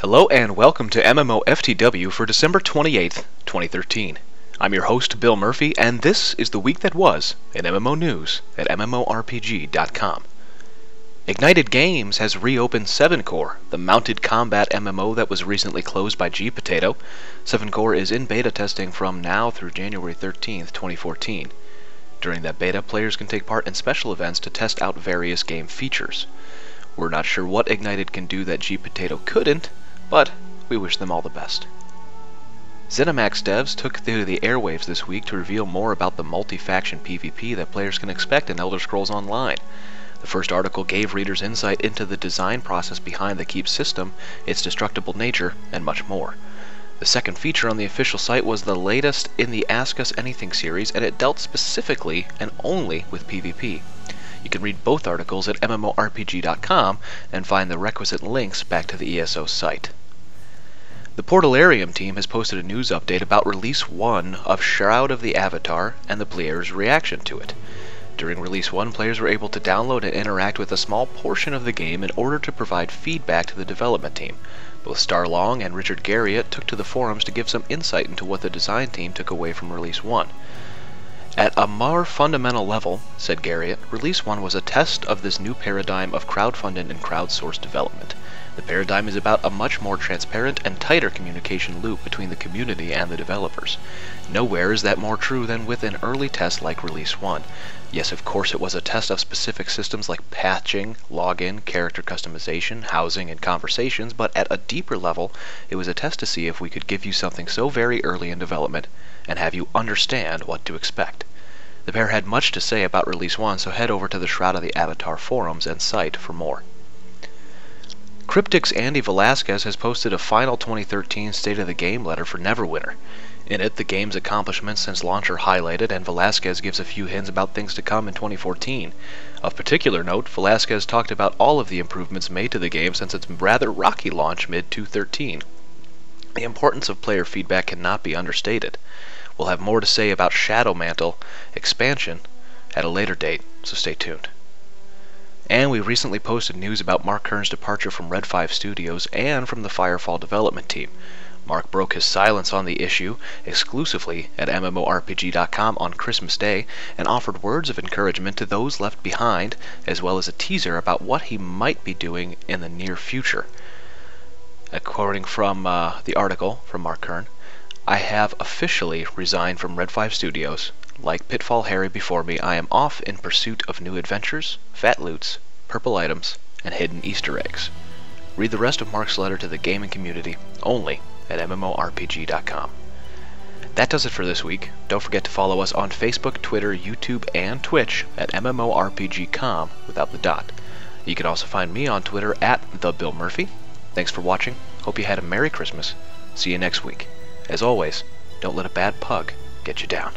Hello and welcome to MMOFTW for December 28th, 2013. I'm your host, Bill Murphy, and this is the week that was in MMO news at MMORPG.com. Ignited Games has reopened 7 Core, the mounted combat MMO that was recently closed by gPotato. 7 Core is in beta testing from now through January 13th, 2014. During that beta, players can take part in special events to test out various game features. We're not sure what Ignited can do that gPotato couldn't, but we wish them all the best. ZeniMax devs took to the airwaves this week to reveal more about the multi-faction PvP that players can expect in Elder Scrolls Online. The first article gave readers insight into the design process behind the Keep system, its destructible nature, and much more. The second feature on the official site was the latest in the Ask Us Anything series, and it dealt specifically and only with PvP. You can read both articles at MMORPG.com and find the requisite links back to the ESO site. The Portalarium team has posted a news update about Release 1 of Shroud of the Avatar and the players' reaction to it. During Release 1, players were able to download and interact with a small portion of the game in order to provide feedback to the development team. Both Starlong and Richard Garriott took to the forums to give some insight into what the design team took away from Release 1. At a more fundamental level, said Garriott, Release 1 was a test of this new paradigm of crowdfunding and crowdsourced development. The paradigm is about a much more transparent and tighter communication loop between the community and the developers. Nowhere is that more true than with an early test like Release 1. Yes, of course it was a test of specific systems like patching, login, character customization, housing, and conversations, but at a deeper level, it was a test to see if we could give you something so very early in development and have you understand what to expect. The pair had much to say about Release 1, so head over to the Shroud of the Avatar forums and site for more. Cryptic's Andy Velasquez has posted a final 2013 State of the Game letter for Neverwinter. In it, the game's accomplishments since launch are highlighted, and Velasquez gives a few hints about things to come in 2014. Of particular note, Velasquez talked about all of the improvements made to the game since its rather rocky launch mid-2013. The importance of player feedback cannot be understated. We'll have more to say about Shadowmantle expansion at a later date, so stay tuned. And we recently posted news about Mark Kern's departure from Red 5 Studios and from the Firefall development team. Mark broke his silence on the issue exclusively at MMORPG.com on Christmas Day and offered words of encouragement to those left behind, as well as a teaser about what he might be doing in the near future. According from the article from Mark Kern, I have officially resigned from Red 5 Studios. Like Pitfall Harry before me, I am off in pursuit of new adventures, fat loots, purple items, and hidden Easter eggs. Read the rest of Mark's letter to the gaming community only at MMORPG.com. That does it for this week. Don't forget to follow us on Facebook, Twitter, YouTube, and Twitch at MMORPG.com without the dot. You can also find me on Twitter at TheBillMurphy. Thanks for watching. Hope you had a Merry Christmas. See you next week. As always, don't let a bad pug get you down.